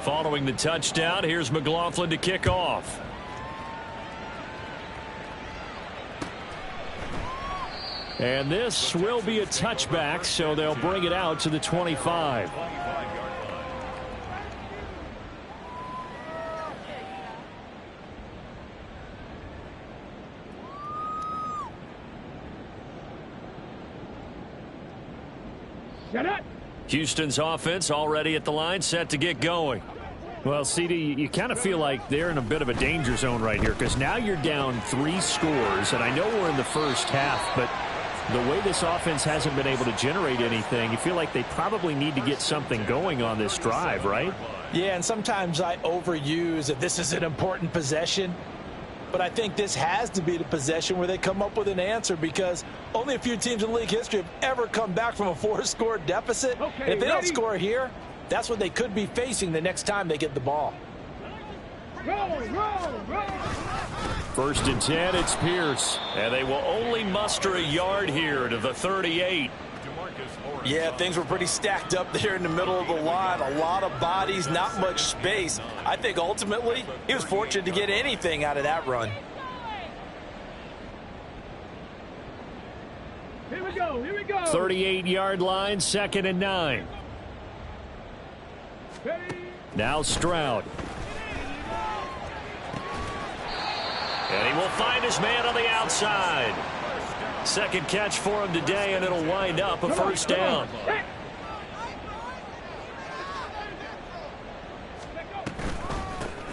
Following the touchdown, here's McLaughlin to kick off. And this will be a touchback, so they'll bring it out to the 25. Houston's offense already at the line, set to get going. Well, CD, you kind of feel like they're in a bit of a danger zone right here because now you're down 3 scores, and I know we're in the first half, but the way this offense hasn't been able to generate anything, you feel like they probably need to get something going on this drive, right? Yeah, and sometimes I overuse that this is an important possession. But I think this has to be the possession where they come up with an answer because only a few teams in league history have ever come back from a 4-score deficit. Okay, if they don't score here, that's what they could be facing the next time they get the ball. First and 10, it's Pierce. And they will only muster a yard here to the 38. Yeah, things were pretty stacked up there in the middle of the line. A lot of bodies, not much space. I think ultimately he was fortunate to get anything out of that run. Here we go, here we go. 38-yard line, 2nd and 9. Now Stroud. And he will find his man on the outside. Second catch for him today, and it'll wind up a first down.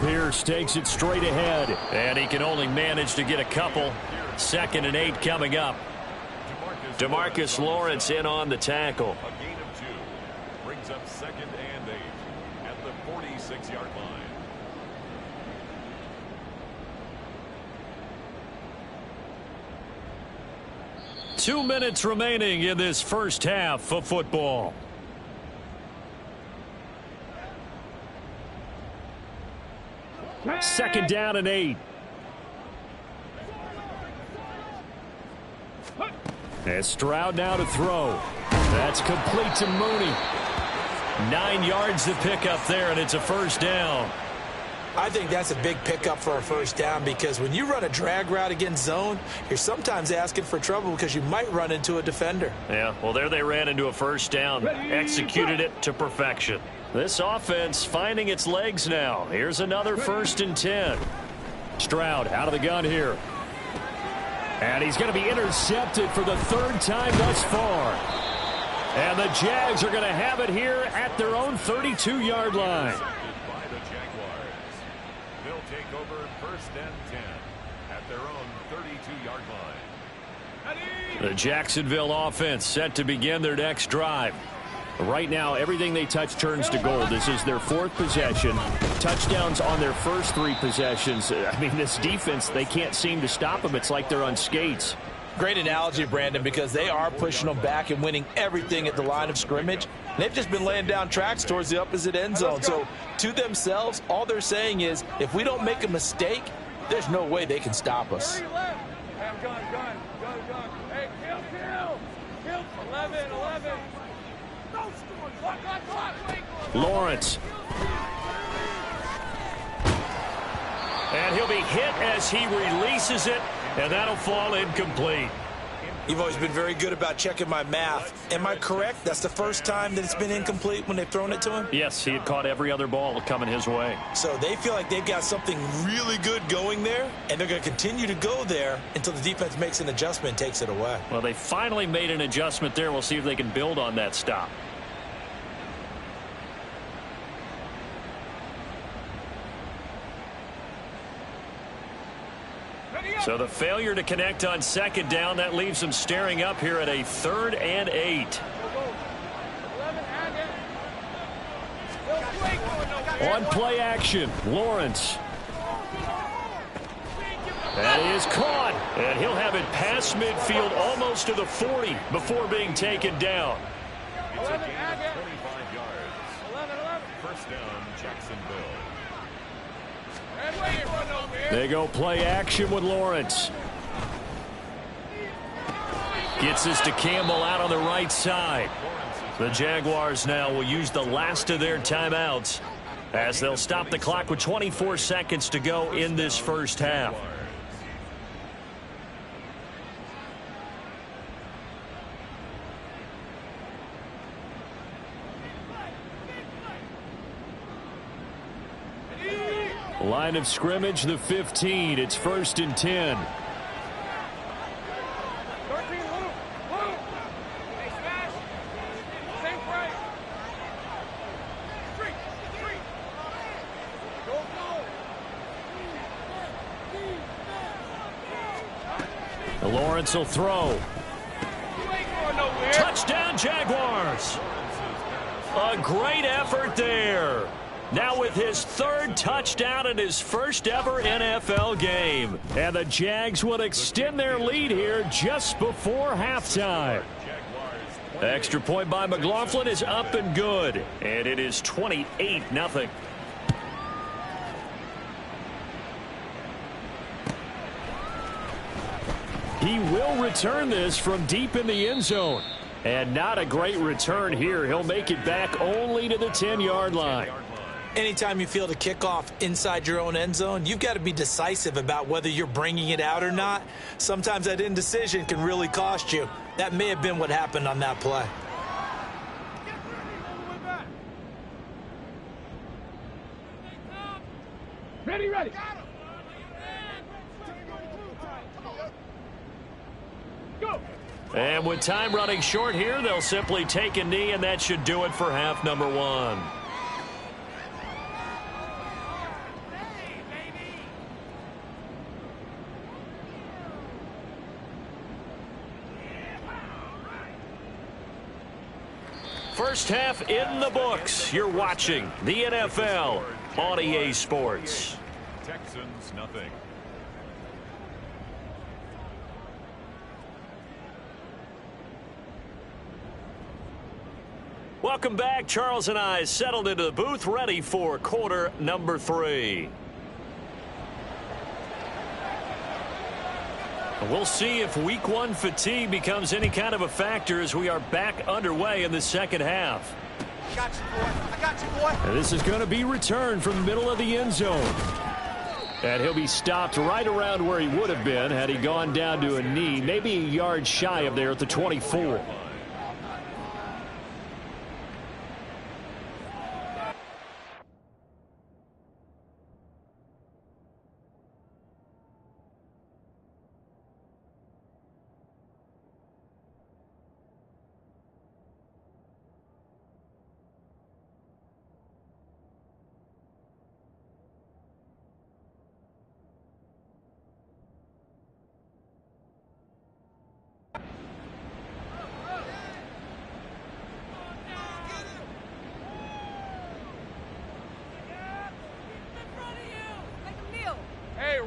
Pierce takes it straight ahead, and he can only manage to get a couple. 2nd and 8 coming up. DeMarcus Lawrence in on the tackle. A gain of 2 brings up 2nd and 8 at the 46-yard line. Two minutes remaining in this first half of football. Second down and 8. And Stroud now to throw. That's complete to Mooney. 9 yards to pick up there, and it's a first down. I think that's a big pickup for a first down because when you run a drag route against zone, you're sometimes asking for trouble because you might run into a defender. Yeah, well, there they ran into a first down. Executed it to perfection. This offense finding its legs now. Here's another 1st and 10. Stroud out of the gun here. And he's going to be intercepted for the 3rd time thus far. And the Jags are going to have it here at their own 32-yard line. Take over 1st and 10 at their own 32-yard line. The Jacksonville offense set to begin their next drive. Right now, everything they touch turns to gold. This is their 4th possession. Touchdowns on their first 3 possessions. I mean, this defense, they can't seem to stop them. It's like they're on skates. Great analogy, Brandon, because they are pushing them back and winning everything at the line of scrimmage. They've just been laying down tracks towards the opposite end zone. So to themselves, all they're saying is, if we don't make a mistake, there's no way they can stop us. Hey, kill. 11. Lawrence. And he'll be hit as he releases it, and that'll fall incomplete. You've always been very good about checking my math. Am I correct? That's the first time that it's been incomplete when they've thrown it to him? Yes, he had caught every other ball coming his way. So they feel like they've got something really good going there, and they're going to continue to go there until the defense makes an adjustment and takes it away. Well, they finally made an adjustment there. We'll see if they can build on that stop. So the failure to connect on 2nd down, that leaves them staring up here at a 3rd and 8. On play action, Lawrence. That is caught, and he'll have it past midfield almost to the 40 before being taken down. It's a gain of 25 yards. First down, Jacksonville. They go play action with Lawrence. Gets this to Campbell out on the right side. The Jaguars now will use the last of their timeouts as they'll stop the clock with 24 seconds to go in this first half. Line of scrimmage, the 15. It's 1st and 10. Lawrence will throw. Touchdown, Jaguars. A great effort there. Now with his 3rd touchdown in his first ever NFL game. And the Jags will extend their lead here just before halftime. Extra point by McLaughlin is up and good. And it is 28-0. He will return this from deep in the end zone. And not a great return here. He'll make it back only to the 10-yard line. Anytime you field a kickoff inside your own end zone, you've got to be decisive about whether you're bringing it out or not. Sometimes that indecision can really cost you. That may have been what happened on that play. Ready, ready. Go. And with time running short here, they'll simply take a knee, and that should do it for half number 1. First half in the books. You're watching the NFL on EA Sports. Texans nothing. Welcome back. Charles and I settled into the booth, ready for quarter number 3. We'll see if week 1 fatigue becomes any kind of a factor as we are back underway in the second half. I got you, boy. I got you, boy. And this is going to be returned from the middle of the end zone. And he'll be stopped right around where he would have been had he gone down to a knee, maybe a yard shy of there at the 24.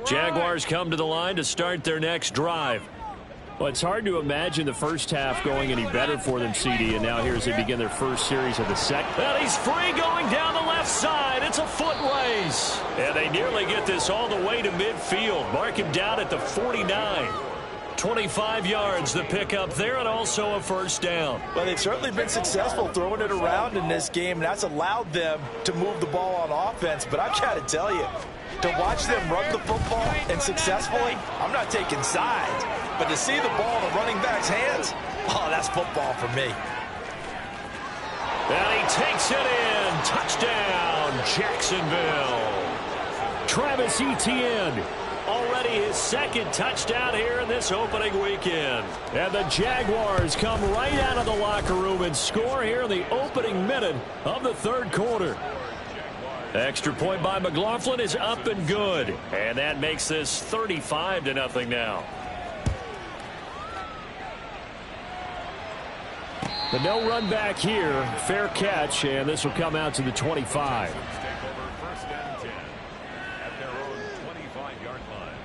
Jaguars come to the line to start their next drive. Well, it's hard to imagine the first half going any better for them, CD, and now here as they begin their first series of the second. And he's free going down the left side. It's a foot race. And they nearly get this all the way to midfield. Mark him down at the 49. 25 yards the pickup there, and also a first down. Well, they've certainly been successful throwing it around in this game, and that's allowed them to move the ball on offense. But I've got to tell you, to watch them run the football and successfully, I'm not taking sides, but to see the ball in the running back's hands, oh, that's football for me. And he takes it in. Touchdown, Jacksonville. Travis Etienne, already his 2nd touchdown here in this opening weekend. And the Jaguars come right out of the locker room and score here in the opening minute of the 3rd quarter. Extra point by McLaughlin is up and good. And that makes this 35-0 now. The no run back here. Fair catch, and this will come out to the 25. Take over 1st and 10 at their own 25-yard line.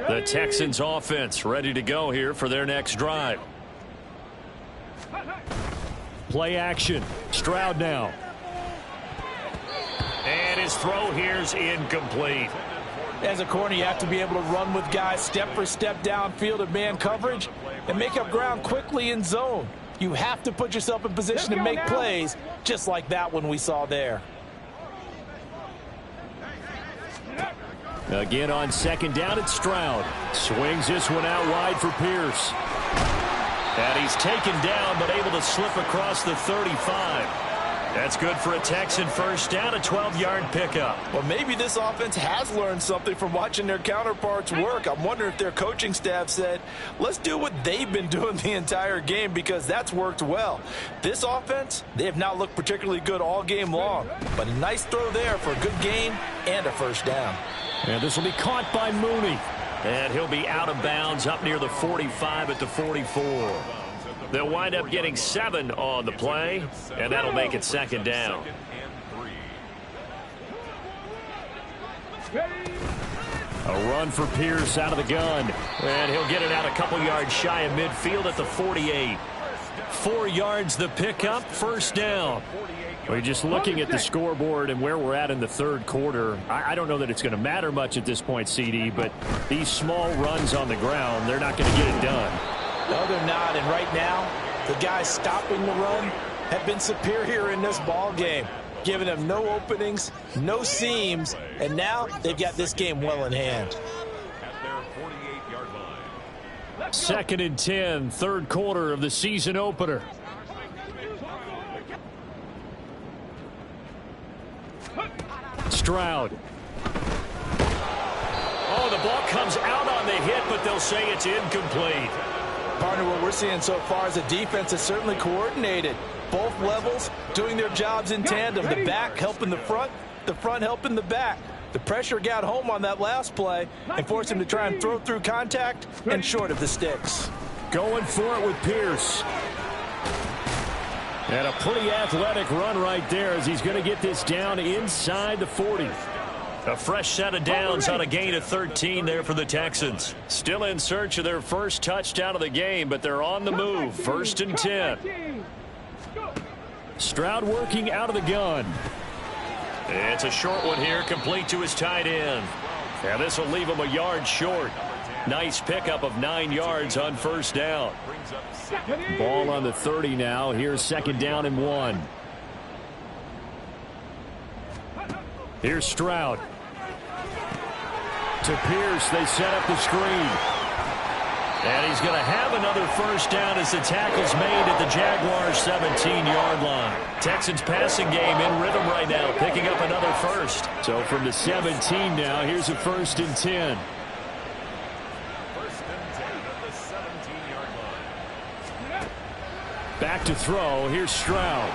The Texans offense ready to go here for their next drive. Play action. Stroud now. his throw here's incomplete. As a corner, you have to be able to run with guys step for step downfield of man coverage and make up ground quickly in zone. You have to put yourself in position to make plays, just like that one we saw there. Again on second down, it's Stroud. Swings this one out wide for Pierce. And he's taken down, but able to slip across the 35. That's good for a Texan first down, a 12-yard pickup. Well, maybe this offense has learned something from watching their counterparts work. I'm wondering if their coaching staff said, let's do what they've been doing the entire game, because that's worked well. This offense, they have not looked particularly good all game long, but a nice throw there for a good gain and a first down. And this will be caught by Mooney. And he'll be out of bounds up near the 45 at the 44. They'll wind up getting 7 on the play, and that'll make it second down. A run for Pierce out of the gun. And he'll get it out a couple yards shy of midfield at the 48. 4 yards the pickup, first down. We're just looking at the scoreboard and where we're at in the third quarter. I don't know that it's going to matter much at this point, CD, but these small runs on the ground, they're not going to get it done. No, they're not. And right now, the guys stopping the run have been superior in this ball game, giving them no openings, no seams, and now they've got this game well in hand. At their 48-yard line. Second and 10, third quarter of the season opener. Stroud. Oh, the ball comes out on the hit, but they'll say it's incomplete. Partner, what we're seeing so far is the defense is certainly coordinated. Both levels doing their jobs in tandem. The back helping the front helping the back. The pressure got home on that last play and forced him to try and throw through contact and short of the sticks. Going for it with Pierce. And a pretty athletic run right there as he's going to get this down inside the 40. A fresh set of downs on a gain of 13 there for the Texans. Still in search of their first touchdown of the game, but they're on the move. First and 10. Stroud working out of the gun. It's a short one here, complete to his tight end. And this will leave him a yard short. Nice pickup of 9 yards on first down. Ball on the 30 now. Here's second down and 1. Here's Stroud. To Pierce, they set up the screen. And he's going to have another first down as the tackle's made at the Jaguars' 17-yard line. Texans passing game in rhythm right now, picking up another first. So from the 17 now, here's a first and 10. First and 10 at the 17-yard line. Back to throw. Here's Stroud.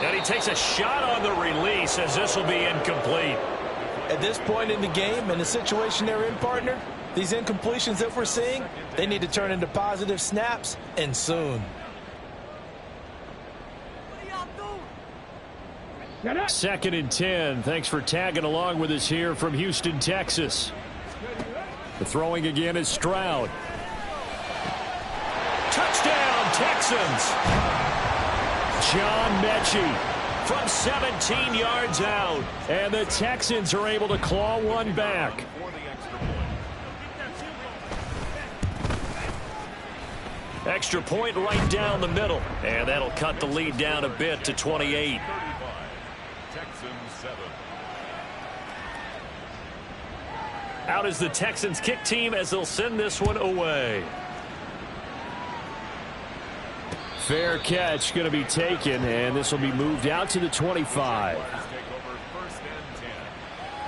And he takes a shot on the release as this will be incomplete. At this point in the game and the situation they're in, partner, these incompletions that we're seeing, they need to turn into positive snaps, and soon. Second and 10. Thanks for tagging along with us here from Houston, Texas. The throwing again is Stroud. Touchdown, Texans. John Mechie from 17 yards out. And the Texans are able to claw one back. Extra point right down the middle. And that'll cut the lead down a bit to 28. Texans 7. Out is the Texans kick team as they'll send this one away. Fair catch going to be taken, and this will be moved out to the 25. Take over first and 10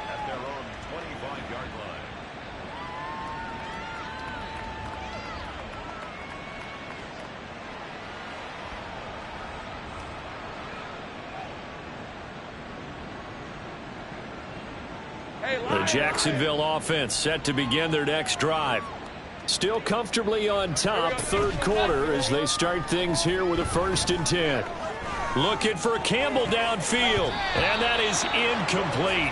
at their own 25-yard line. The Jacksonville offense set to begin their next drive. Still comfortably on top, third quarter, as they start things here with a first and 10. Looking for Campbell downfield, and that is incomplete.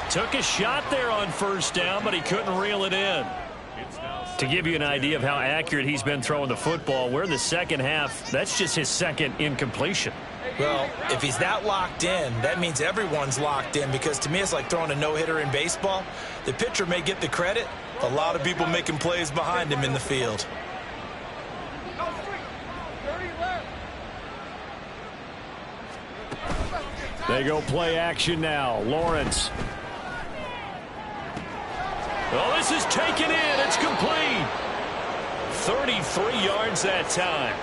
Took a shot there on first down, but he couldn't reel it in. To give you an idea of how accurate he's been throwing the football, we're in the second half. That's just his second incompletion. Well, if he's that locked in, that means everyone's locked in, because to me it's like throwing a no-hitter in baseball. The pitcher may get the credit, a lot of people making plays behind him in the field. They go play action now. Lawrence. Oh, this is taken in. It's complete. 33 yards that time.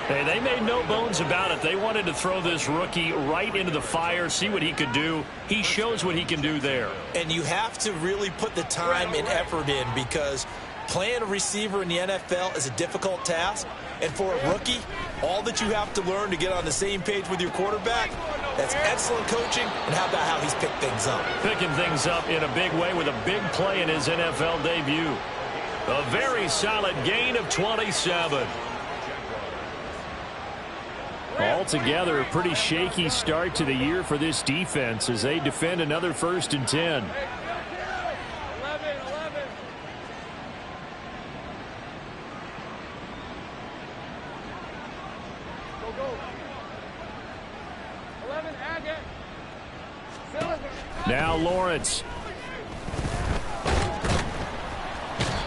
Hey, they made no bones about it. They wanted to throw this rookie right into the fire, see what he could do. He shows what he can do there. And you have to really put the time and effort in, because playing a receiver in the NFL is a difficult task. And for a rookie, all that you have to learn to get on the same page with your quarterback, that's excellent coaching. And how about how he's picked things up? Picking things up in a big way with a big play in his NFL debut. A very solid gain of 27. Altogether, a pretty shaky start to the year for this defense as they defend another 1st and 10. Now Lawrence.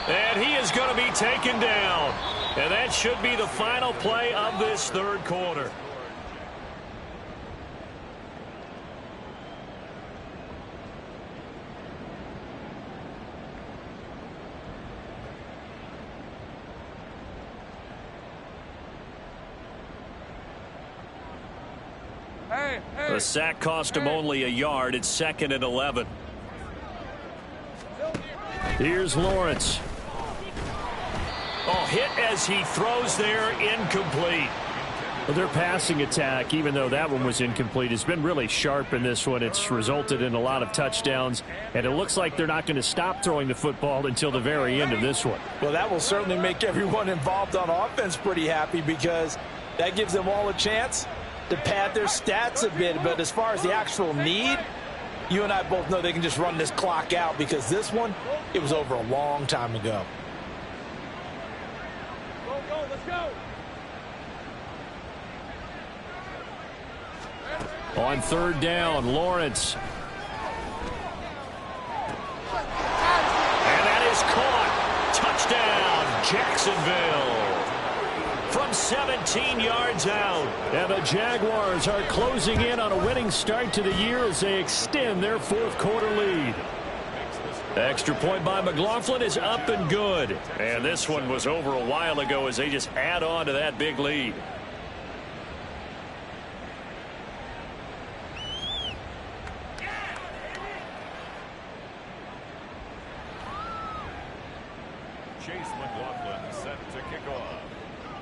And he is going to be taken down. And that should be the final play of this third quarter. The sack cost him only a yard. It's 2nd and 11. Here's Lawrence. Oh, hit as he throws there, incomplete. Well, their passing attack, even though that one was incomplete, has been really sharp in this one. It's resulted in a lot of touchdowns, and it looks like they're not going to stop throwing the football until the very end of this one. Well, that will certainly make everyone involved on offense pretty happy, because that gives them all a chance to pad their stats a bit. But as far as the actual need, you and I both know they can just run this clock out, because this one, it was over a long time ago. Go, let's go. On 3rd down, Lawrence. And that is caught. Touchdown, Jacksonville. From 17 yards out. And the Jaguars are closing in on a winning start to the year as they extend their 4th quarter lead. Extra point by McLaughlin is up and good. And this one was over a while ago as they just add on to that big lead.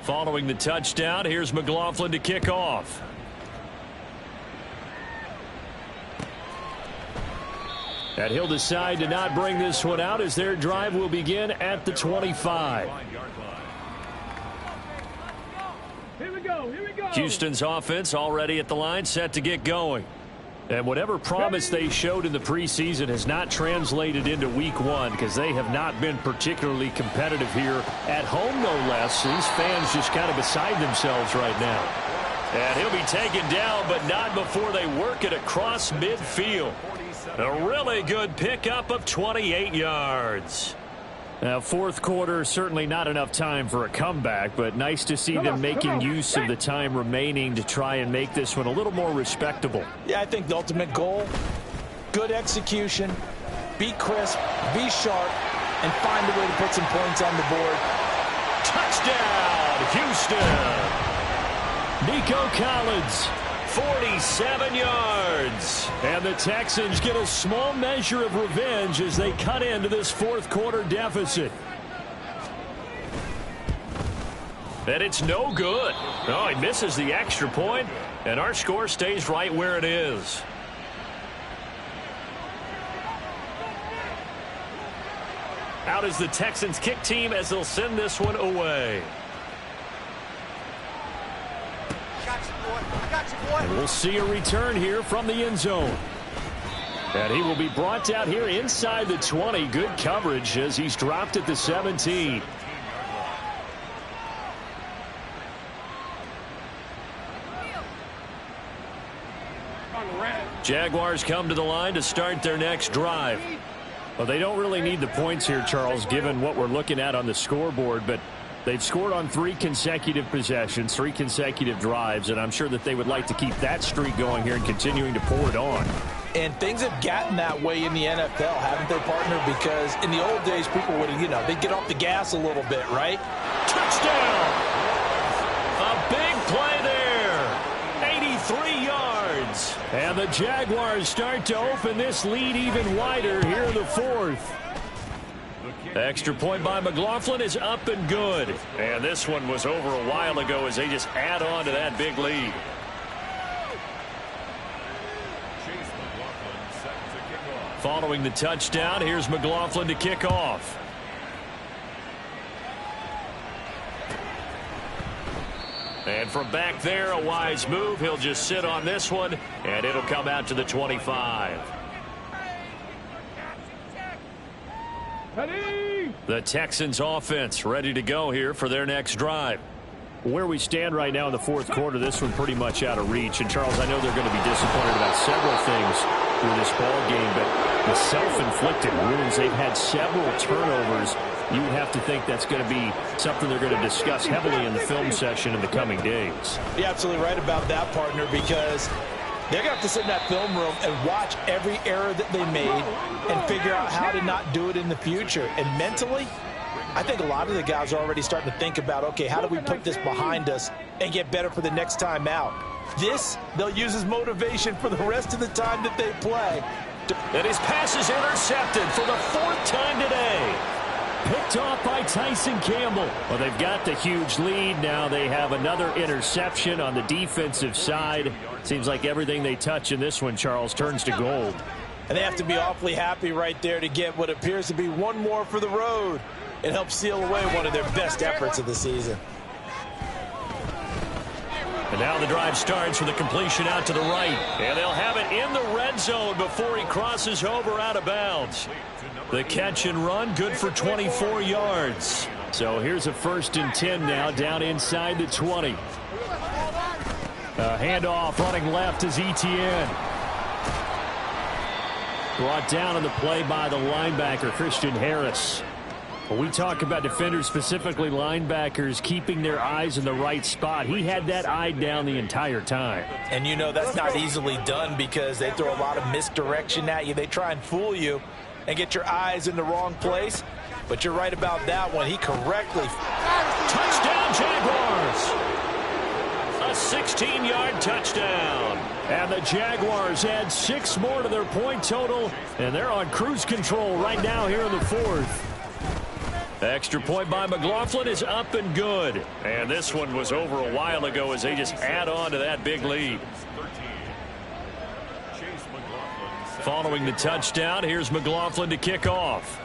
Following the touchdown, here's McLaughlin to kick off. And he'll decide to not bring this one out as their drive will begin at the 25. Here we go. Houston's offense already at the line, set to get going. And whatever promise they showed in the preseason has not translated into week 1, because they have not been particularly competitive here at home, no less. These fans just kind of beside themselves right now. And he'll be taken down, but not before they work it across midfield. A really good pickup of 28 yards. Now, 4th quarter, certainly not enough time for a comeback, but nice to see them making use of the time remaining to try and make this one a little more respectable. Yeah, I think the ultimate goal, good execution, be crisp, be sharp, and find a way to put some points on the board. Touchdown, Houston. Nico Collins, 47 yards. And the Texans get a small measure of revenge as they cut into this 4th quarter deficit. And it's no good. Oh, he misses the extra point, and our score stays right where it is. Out is the Texans kick team as they'll send this one away. I got you, boy. And we'll see a return here from the end zone. And he will be brought down here inside the 20. Good coverage as he's dropped at the 17. Jaguars come to the line to start their next drive. Well, they don't really need the points here, Charles, given what we're looking at on the scoreboard, but they've scored on 3 consecutive possessions, 3 consecutive drives, and I'm sure that they would like to keep that streak going here and continuing to pour it on. And things have gotten that way in the NFL, haven't they, partner? Because in the old days, people would, they'd get off the gas a little bit, right? Touchdown! A big play there. 83 yards. And the Jaguars start to open this lead even wider here in the 4th. Extra point by McLaughlin is up and good. And this one was over a while ago as they just add on to that big lead. Following the touchdown, here's McLaughlin to kick off. And from back there, a wise move. He'll just sit on this one, and it'll come out to the 25. The Texans offense ready to go here for their next drive. Where we stand right now in the 4th quarter, this one pretty much out of reach. And, Charles, I know they're going to be disappointed about several things through this ball game, but the self-inflicted wounds, they've had several turnovers. You would have to think that's going to be something they're going to discuss heavily in the film session in the coming days. You're absolutely right about that, partner, because they're going to have to sit in that film room and watch every error that they made and figure out how to not do it in the future. And mentally, I think a lot of the guys are already starting to think about, okay, how do we put this behind us and get better for the next time out? This, they'll use as motivation for the rest of the time that they play. And his pass is intercepted for the 4th time today. Picked off by Tyson Campbell. Well, they've got the huge lead. Now they have another interception on the defensive side. Seems like everything they touch in this one, Charles, turns to gold. And they have to be awfully happy right there to get what appears to be one more for the road. It helps seal away one of their best efforts of the season. And now the drive starts with a completion out to the right. And they'll have it in the red zone before he crosses over out of bounds. The catch and run, good for 24 yards. So here's a 1st and 10 now, down inside the 20. Handoff running left is Etienne. Brought down on the play by the linebacker, Christian Harris. When we talk about defenders, specifically linebackers, keeping their eyes in the right spot, he had that eye down the entire time. And that's not easily done because they throw a lot of misdirection at you. They try and fool you and get your eyes in the wrong place. But you're right about that one. He correctly. Touchdown, Jaguars! A 16-yard touchdown. And the Jaguars add 6 more to their point total, and they're on cruise control right now here in the 4th. Extra point by McLaughlin is up and good. And this one was over a while ago as they just add on to that big lead. Following the touchdown, here's McLaughlin to kick off.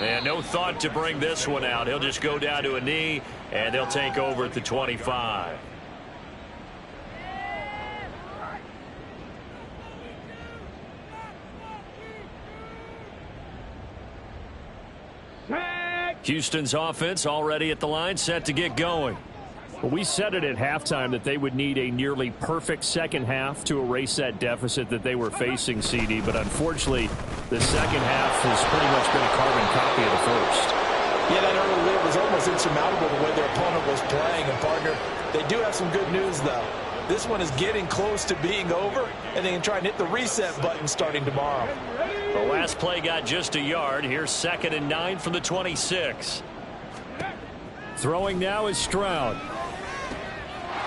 And no thought to bring this one out. He'll just go down to a knee, and they'll take over at the 25. Houston's offense already at the line, set to get going. Well, we said it at halftime that they would need a nearly perfect second half to erase that deficit that they were facing, CD. But unfortunately, the second half has pretty much been a carbon copy of the first. Yeah, that early lead was almost insurmountable the way their opponent was playing. And, partner, they do have some good news, though. This one is getting close to being over, and they can try and hit the reset button starting tomorrow. The last play got just a yard. Here's 2nd and 9 from the 26. Throwing now is Stroud.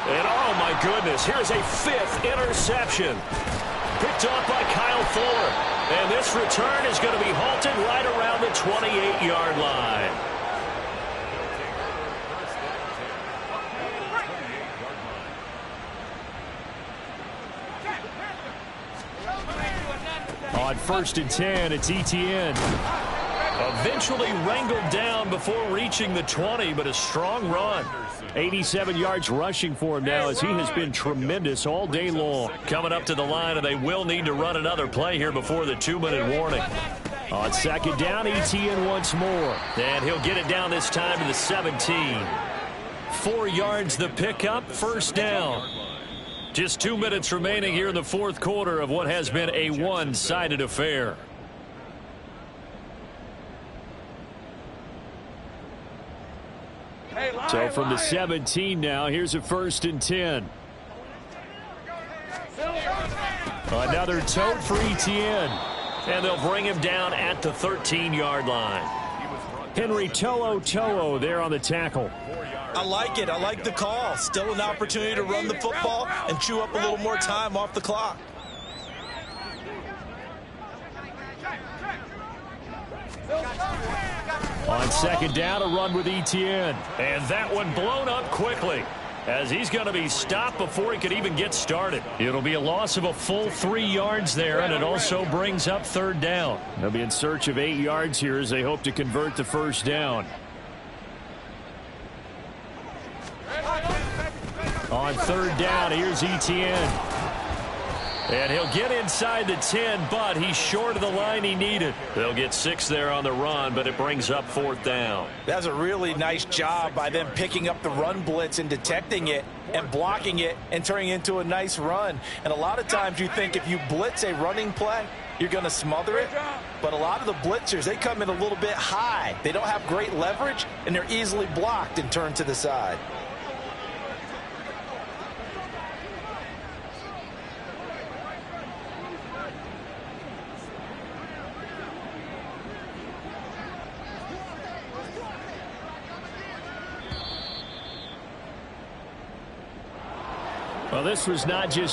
And oh my goodness, here's a 5th interception. Picked off by Kyle Fuller. And this return is going to be halted right around the 28-yard line. On 1st and 10, it's Etienne. Eventually wrangled down before reaching the 20, but a strong run. 87 yards rushing for him now as he has been tremendous all day long. Coming up to the line, and they will need to run another play here before the 2-minute warning. On second down, Etienne once more. And he'll get it down this time to the 17. 4 yards the pickup, first down. Just 2 minutes remaining here in the fourth quarter of what has been a one-sided affair. So from the 17 now, here's a 1st and 10. Another tote for Etienne. And they'll bring him down at the 13-yard line. Henry To'o there on the tackle. I like it. I like the call. Still an opportunity to run the football and chew up a little more time off the clock. On second down, a run with Etienne. And that one blown up quickly, as he's going to be stopped before he could even get started. It'll be a loss of a full 3 yards there, and it also brings up third down. They'll be in search of 8 yards here as they hope to convert the first down. On third down, here's Etienne. And he'll get inside the 10, but he's short of the line he needed. They'll get 6 there on the run, but it brings up fourth down. That's a really nice job by them picking up the run blitz and detecting it and blocking it and turning it into a nice run. And a lot of times you think if you blitz a running play, you're going to smother it. But a lot of the blitzers, they come in a little bit high. They don't have great leverage, and they're easily blocked and turned to the side. Well, this was not just the